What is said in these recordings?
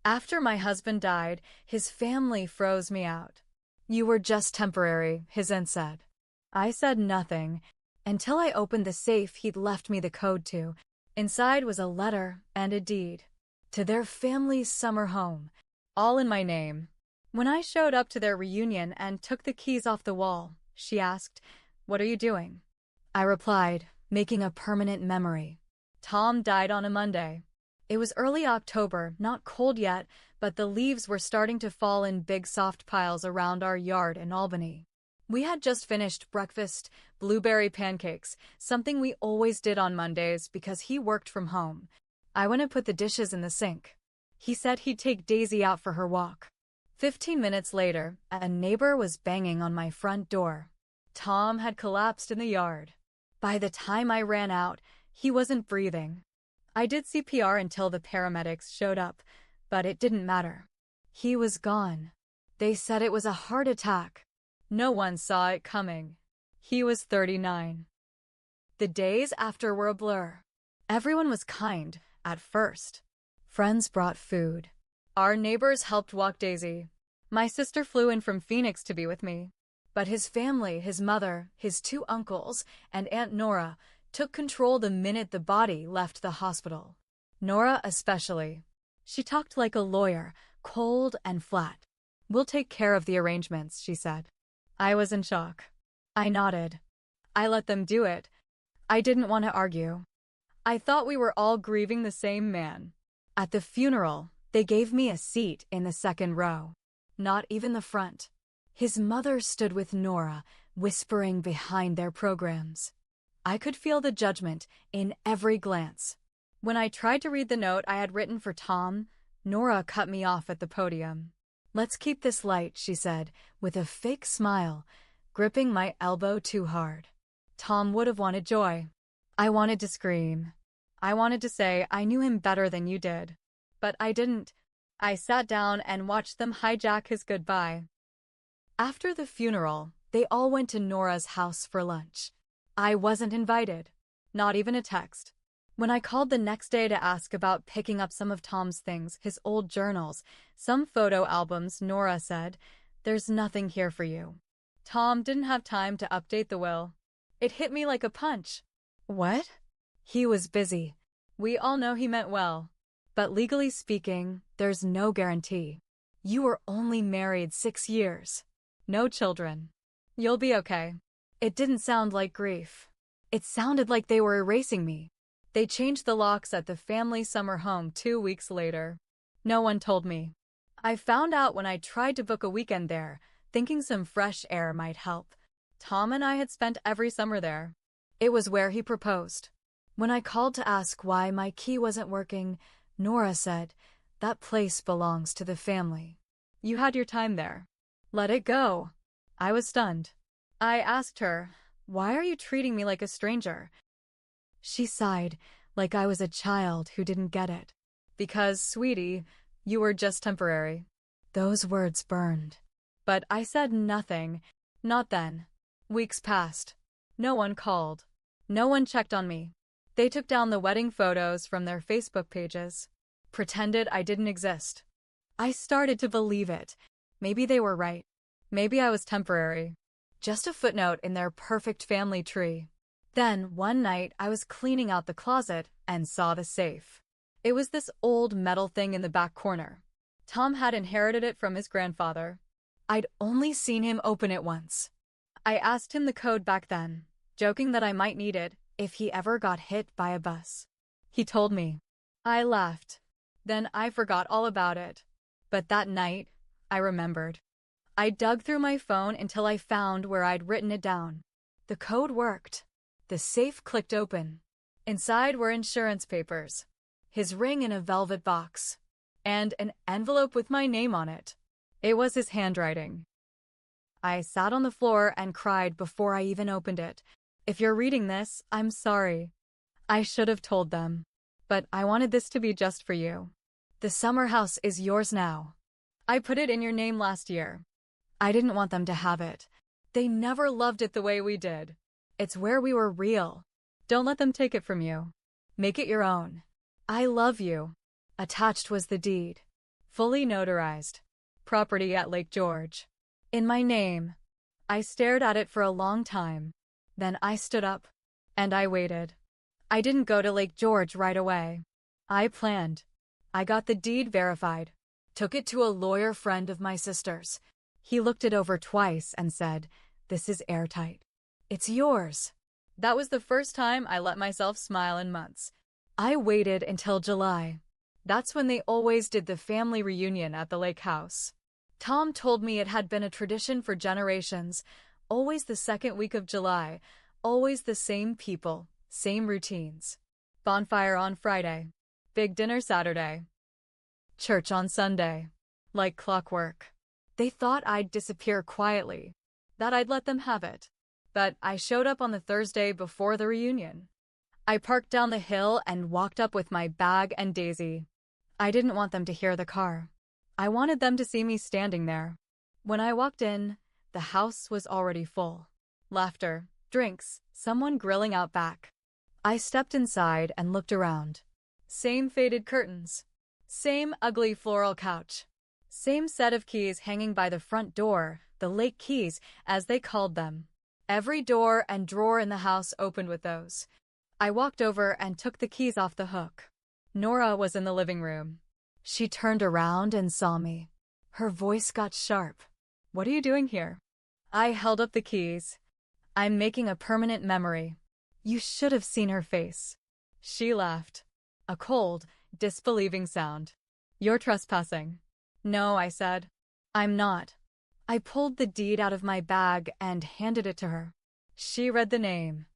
After my husband died, his family froze me out. You were just temporary, his aunt said. I said nothing until I opened the safe he'd left me the code to. Inside was a letter and a deed to their family's summer home, all in my name. When I showed up to their reunion and took the keys off the wall, she asked, "What are you doing?" I replied, "Making a permanent memory." Tom died on a Monday. It was early October, not cold yet, but the leaves were starting to fall in big soft piles around our yard in Albany. We had just finished breakfast, blueberry pancakes, something we always did on Mondays because he worked from home. I went and put the dishes in the sink. He said he'd take Daisy out for her walk. 15 minutes later, a neighbor was banging on my front door. Tom had collapsed in the yard. By the time I ran out, he wasn't breathing. I did CPR until the paramedics showed up, but it didn't matter. He was gone. They said it was a heart attack. No one saw it coming. He was 39. The days after were a blur. Everyone was kind, at first. Friends brought food. Our neighbors helped walk Daisy. My sister flew in from Phoenix to be with me. But his family, his mother, his 2 uncles, and Aunt Nora took control the minute the body left the hospital. Nora especially. She talked like a lawyer, cold and flat. "We'll take care of the arrangements," she said. I was in shock. I nodded. I let them do it. I didn't want to argue. I thought we were all grieving the same man. At the funeral, they gave me a seat in the second row. Not even the front. His mother stood with Nora, whispering behind their programs. I could feel the judgment in every glance. When I tried to read the note I had written for Tom, Nora cut me off at the podium. "Let's keep this light," she said, with a fake smile, gripping my elbow too hard. Tom would have wanted joy. I wanted to scream. I wanted to say I knew him better than you did. But I didn't. I sat down and watched them hijack his goodbye. After the funeral, they all went to Nora's house for lunch. I wasn't invited. Not even a text. When I called the next day to ask about picking up some of Tom's things, his old journals, some photo albums, Nora said, "There's nothing here for you." Tom didn't have time to update the will. It hit me like a punch. What? He was busy. We all know he meant well. But legally speaking, there's no guarantee. You were only married 6 years. No children. You'll be okay. It didn't sound like grief. It sounded like they were erasing me. They changed the locks at the family summer home 2 weeks later. No one told me. I found out when I tried to book a weekend there, thinking some fresh air might help. Tom and I had spent every summer there. It was where he proposed. When I called to ask why my key wasn't working, Nora said, "That place belongs to the family. You had your time there. Let it go." I was stunned. I asked her, "Why are you treating me like a stranger?" She sighed, like I was a child who didn't get it. "Because, sweetie, you were just temporary." Those words burned. But I said nothing. Not then. Weeks passed. No one called. No one checked on me. They took down the wedding photos from their Facebook pages. Pretended I didn't exist. I started to believe it. Maybe they were right. Maybe I was temporary. Just a footnote in their perfect family tree. Then, one night, I was cleaning out the closet and saw the safe. It was this old metal thing in the back corner. Tom had inherited it from his grandfather. I'd only seen him open it once. I asked him the code back then, joking that I might need it if he ever got hit by a bus. He told me. I laughed. Then I forgot all about it. But that night, I remembered. I dug through my phone until I found where I'd written it down. The code worked. The safe clicked open. Inside were insurance papers, his ring in a velvet box, and an envelope with my name on it. It was his handwriting. I sat on the floor and cried before I even opened it. If you're reading this, I'm sorry. I should have told them. But I wanted this to be just for you. The summer house is yours now. I put it in your name last year. I didn't want them to have it. They never loved it the way we did. It's where we were real. Don't let them take it from you. Make it your own. I love you. Attached was the deed. fully notarized. Property at Lake George. In my name. I stared at it for a long time. Then I stood up. And I waited. I didn't go to Lake George right away. I planned. I got the deed verified. Took it to a lawyer friend of my sister's. He looked it over twice and said, "This is airtight. It's yours." That was the first time I let myself smile in months. I waited until July. That's when they always did the family reunion at the lake house. Tom told me it had been a tradition for generations, always the second week of July, always the same people, same routines. Bonfire on Friday. Big dinner Saturday. Church on Sunday. Like clockwork. They thought I'd disappear quietly, that I'd let them have it. But I showed up on the Thursday before the reunion. I parked down the hill and walked up with my bag and Daisy. I didn't want them to hear the car. I wanted them to see me standing there. When I walked in, the house was already full. Laughter, drinks, someone grilling out back. I stepped inside and looked around. Same faded curtains. Same ugly floral couch. Same set of keys hanging by the front door, the lake keys, as they called them. Every door and drawer in the house opened with those. I walked over and took the keys off the hook. Nora was in the living room. She turned around and saw me. Her voice got sharp. "What are you doing here?" I held up the keys. "I'm making a permanent memory." You should have seen her face. She laughed. A cold, disbelieving sound. "You're trespassing." "No," I said. "I'm not." I pulled the deed out of my bag and handed it to her. She read the name.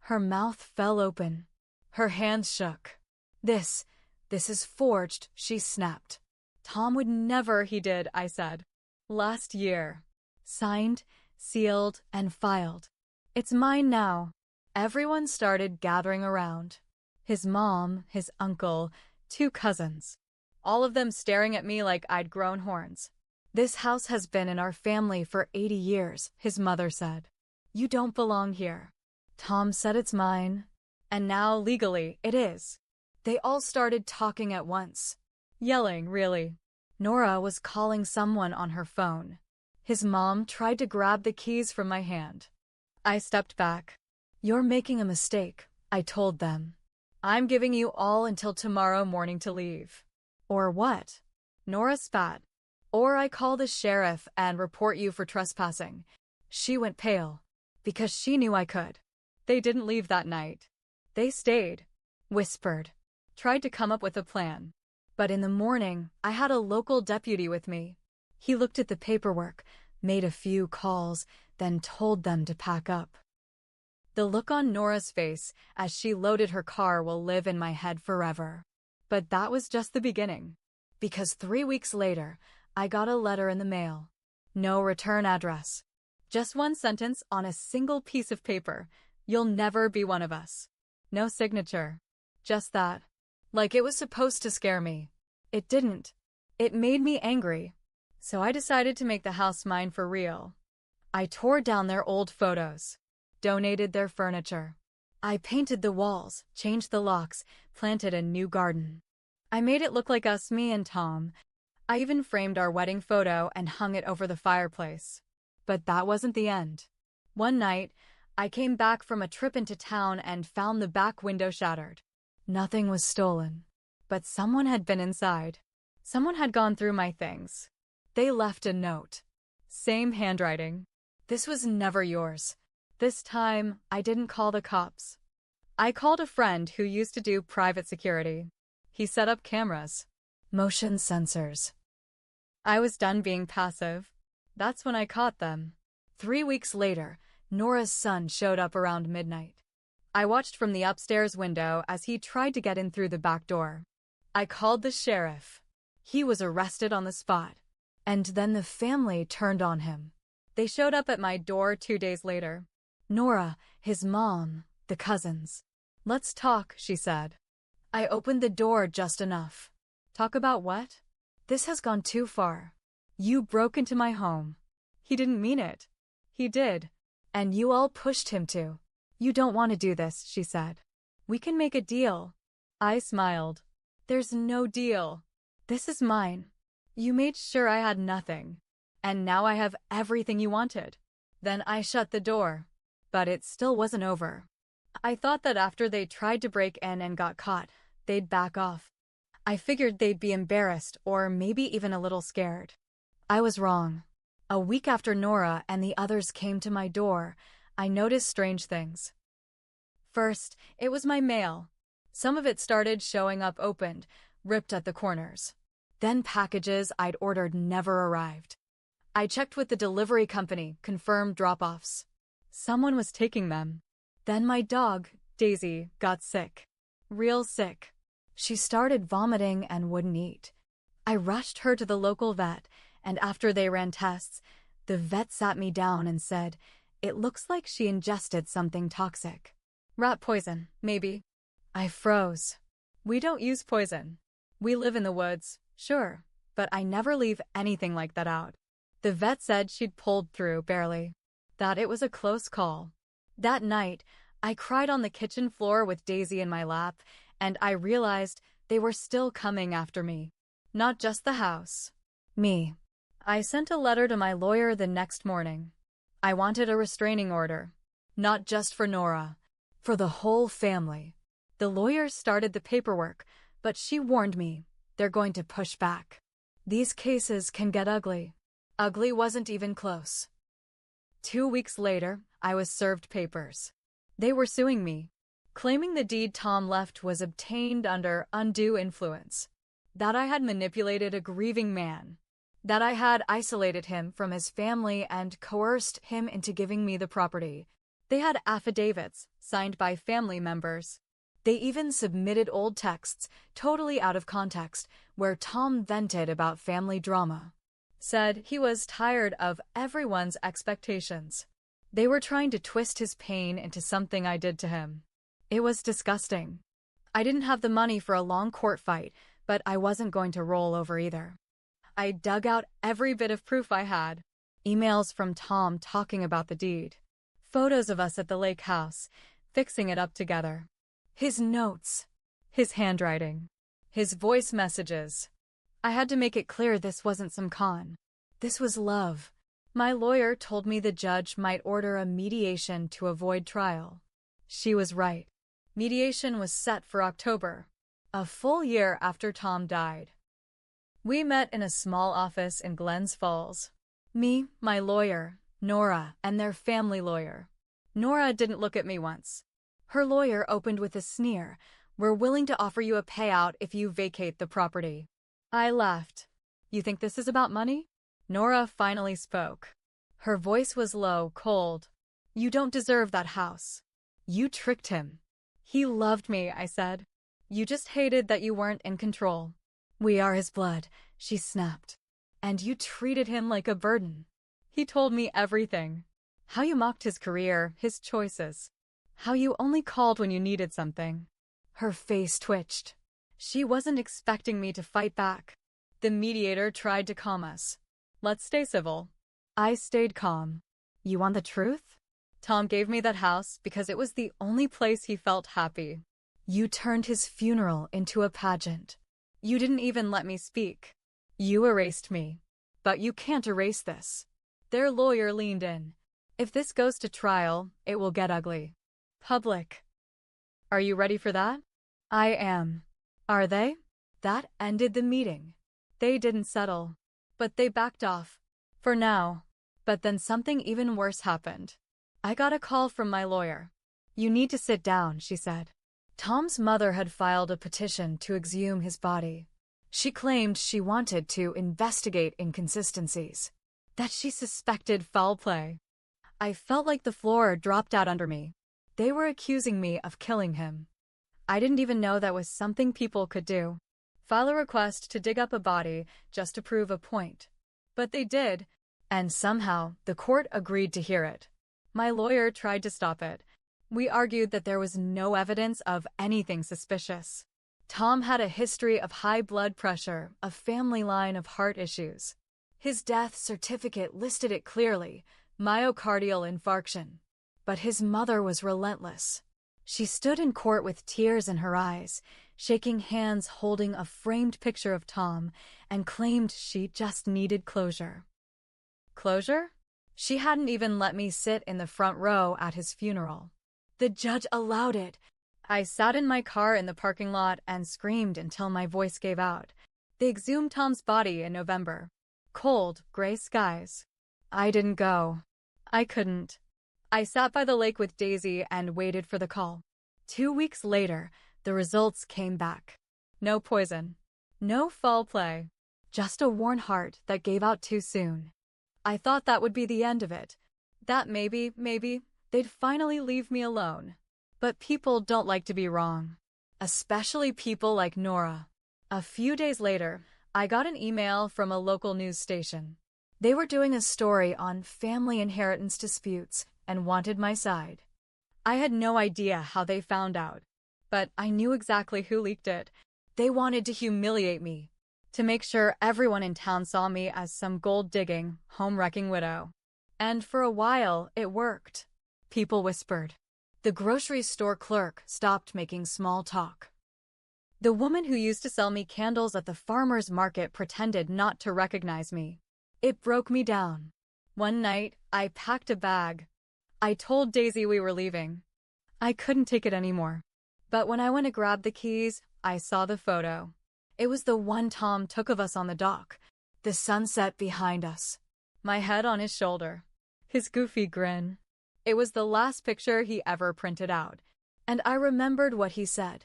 Her mouth fell open. Her hands shook. This is forged," she snapped. "Tom would never." "He did," I said. "Last year. Signed, sealed, and filed. It's mine now." Everyone started gathering around. His mom, his uncle, 2 cousins. All of them staring at me like I'd grown horns. "This house has been in our family for 80 years, his mother said. "You don't belong here." Tom said, "It's mine." "And now, legally, it is." They all started talking at once. Yelling, really. Nora was calling someone on her phone. His mom tried to grab the keys from my hand. I stepped back. "You're making a mistake," I told them. "I'm giving you all until tomorrow morning to leave." "Or what?" Nora spat. "Or I call the sheriff and report you for trespassing." She went pale. Because she knew I could. They didn't leave that night. They stayed. Whispered. Tried to come up with a plan. But in the morning, I had a local deputy with me. He looked at the paperwork, made a few calls, then told them to pack up. The look on Nora's face as she loaded her car will live in my head forever. But that was just the beginning. Because 3 weeks later, I got a letter in the mail. No return address. Just one sentence on a single piece of paper. "You'll never be one of us." No signature. Just that. Like it was supposed to scare me. It didn't. It made me angry. So I decided to make the house mine for real. I tore down their old photos. Donated their furniture. I painted the walls, changed the locks, planted a new garden. I made it look like us, me and Tom. I even framed our wedding photo and hung it over the fireplace. But that wasn't the end. One night, I came back from a trip into town and found the back window shattered. Nothing was stolen. But someone had been inside. Someone had gone through my things. They left a note. Same handwriting. "This was never yours." This time, I didn't call the cops. I called a friend who used to do private security. He set up cameras. Motion sensors. I was done being passive. That's when I caught them. 3 weeks later, Nora's son showed up around midnight. I watched from the upstairs window as he tried to get in through the back door. I called the sheriff. He was arrested on the spot. And then the family turned on him. They showed up at my door 2 days later. Nora, his mom, the cousins. "Let's talk," she said. I opened the door just enough. "Talk about what?" "This has gone too far. You broke into my home." "He didn't mean it." "He did. And you all pushed him to." "You don't want to do this," she said. "We can make a deal." I smiled. "There's no deal. This is mine. You made sure I had nothing. And now I have everything you wanted. Then I shut the door. But it still wasn't over. I thought that after they tried to break in and got caught, they'd back off. I figured they'd be embarrassed or maybe even a little scared. I was wrong. A week after Nora and the others came to my door, I noticed strange things. First, it was my mail. Some of it started showing up opened, ripped at the corners. Then packages I'd ordered never arrived. I checked with the delivery company, confirmed drop-offs. Someone was taking them. Then my dog, Daisy, got sick. Real sick. She started vomiting and wouldn't eat. I rushed her to the local vet, and after they ran tests, the vet sat me down and said, "It looks like she ingested something toxic. Rat poison, maybe." I froze. We don't use poison. We live in the woods, sure, but I never leave anything like that out. The vet said she'd pulled through, barely. That it was a close call. That night, I cried on the kitchen floor with Daisy in my lap, and I realized they were still coming after me. Not just the house. Me. I sent a letter to my lawyer the next morning. I wanted a restraining order. Not just for Nora. For the whole family. The lawyer started the paperwork, but she warned me, they're going to push back. These cases can get ugly. Ugly wasn't even close. 2 weeks later, I was served papers. They were suing me, claiming the deed Tom left was obtained under undue influence, that I had manipulated a grieving man, that I had isolated him from his family and coerced him into giving me the property. They had affidavits signed by family members. They even submitted old texts, totally out of context, where Tom vented about family drama. Said he was tired of everyone's expectations. They were trying to twist his pain into something I did to him. It was disgusting. I didn't have the money for a long court fight, but I wasn't going to roll over either. I dug out every bit of proof I had. Emails from Tom talking about the deed. Photos of us at the lake house, fixing it up together. His notes. His handwriting. His voice messages. I had to make it clear this wasn't some con. This was love. My lawyer told me the judge might order a mediation to avoid trial. She was right. Mediation was set for October, a full year after Tom died. We met in a small office in Glens Falls. Me, my lawyer, Nora, and their family lawyer. Nora didn't look at me once. Her lawyer opened with a sneer, "We're willing to offer you a payout if you vacate the property." I laughed. "You think this is about money?" Nora finally spoke. Her voice was low, cold. "You don't deserve that house. You tricked him." "He loved me," I said. "You just hated that you weren't in control." "We are his blood," she snapped. "And you treated him like a burden." He told me everything. How you mocked his career, his choices. How you only called when you needed something. Her face twitched. She wasn't expecting me to fight back. The mediator tried to calm us. "Let's stay civil." I stayed calm. "You want the truth?" "Tom gave me that house because it was the only place he felt happy." "You turned his funeral into a pageant. You didn't even let me speak. You erased me. But you can't erase this." Their lawyer leaned in. "If this goes to trial, it will get ugly. Public." "Are you ready for that?" "I am." "Are they?" That ended the meeting. They didn't settle. But they backed off. For now. But then something even worse happened. I got a call from my lawyer. "You need to sit down," she said. Tom's mother had filed a petition to exhume his body. She claimed she wanted to investigate inconsistencies. That she suspected foul play. I felt like the floor dropped out under me. They were accusing me of killing him. I didn't even know that was something people could do. File a request to dig up a body just to prove a point. But they did, and somehow the court agreed to hear it. My lawyer tried to stop it. We argued that there was no evidence of anything suspicious. Tom had a history of high blood pressure, a family line of heart issues. His death certificate listed it clearly, myocardial infarction. But his mother was relentless. She stood in court with tears in her eyes. shaking hands holding a framed picture of Tom, and claimed she just needed closure. Closure? She hadn't even let me sit in the front row at his funeral. The judge allowed it. I sat in my car in the parking lot and screamed until my voice gave out. They exhumed Tom's body in November. Cold, gray skies. I didn't go. I couldn't. I sat by the lake with Daisy and waited for the call. 2 weeks later, the results came back. No poison. No foul play. Just a worn heart that gave out too soon. I thought that would be the end of it. That maybe, they'd finally leave me alone. But people don't like to be wrong. Especially people like Nora. A few days later, I got an email from a local news station. They were doing a story on family inheritance disputes and wanted my side. I had no idea how they found out, but I knew exactly who leaked it. They wanted to humiliate me, to make sure everyone in town saw me as some gold-digging, home-wrecking widow. And for a while, it worked. People whispered. The grocery store clerk stopped making small talk. The woman who used to sell me candles at the farmer's market pretended not to recognize me. It broke me down. One night, I packed a bag. I told Daisy we were leaving. I couldn't take it anymore. But when I went to grab the keys, I saw the photo. It was the one Tom took of us on the dock. The sunset behind us. My head on his shoulder. His goofy grin. It was the last picture he ever printed out. And I remembered what he said,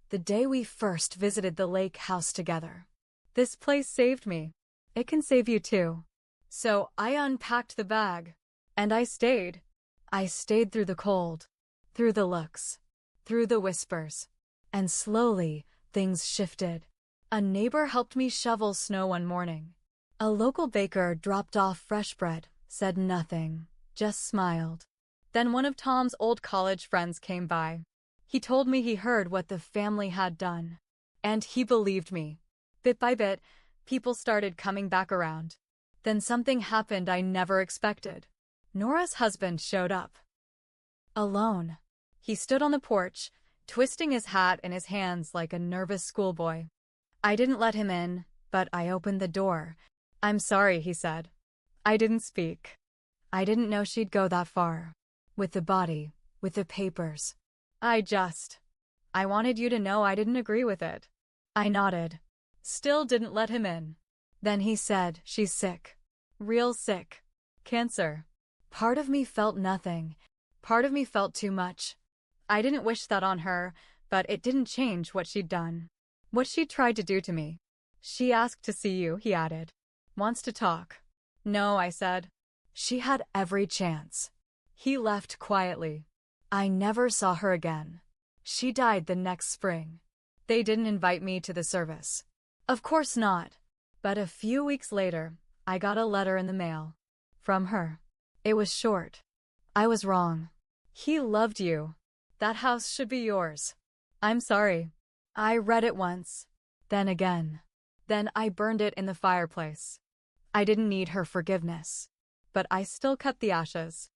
the day we first visited the lake house together. This place saved me. It can save you too. So I unpacked the bag. And I stayed. I stayed through the cold. Through the looks. Through the whispers. And slowly, things shifted. A neighbor helped me shovel snow one morning. A local baker dropped off fresh bread, said nothing, just smiled. Then one of Tom's old college friends came by. He told me he heard what the family had done. And he believed me. Bit by bit, people started coming back around. Then something happened I never expected. Nora's husband showed up. Alone. He stood on the porch, twisting his hat in his hands like a nervous schoolboy. I didn't let him in, but I opened the door. I'm sorry, he said. I didn't speak. I didn't know she'd go that far. With the body, with the papers. I wanted you to know I didn't agree with it. I nodded. Still didn't let him in. Then he said, she's sick. Real sick. Cancer. Part of me felt nothing. Part of me felt too much. I didn't wish that on her, but it didn't change what she'd done. What she tried to do to me. She asked to see you, he added. Wants to talk. No, I said. She had every chance. He left quietly. I never saw her again. She died the next spring. They didn't invite me to the service. Of course not. But a few weeks later, I got a letter in the mail. From her. It was short. I was wrong. He loved you. That house should be yours. I'm sorry. I read it once. Then again. Then I burned it in the fireplace. I didn't need her forgiveness. But I still kept the ashes.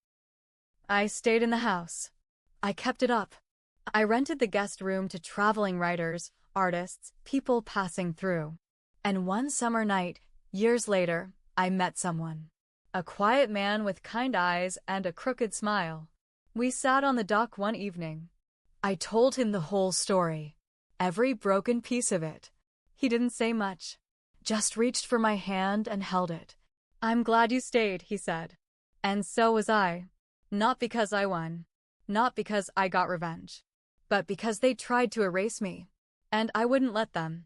I stayed in the house. I kept it up. I rented the guest room to traveling writers, artists, people passing through. And one summer night, years later, I met someone. A quiet man with kind eyes and a crooked smile. We sat on the dock one evening. I told him the whole story. Every broken piece of it. He didn't say much. Just reached for my hand and held it. I'm glad you stayed, he said. And so was I. Not because I won. Not because I got revenge. But because they tried to erase me. And I wouldn't let them.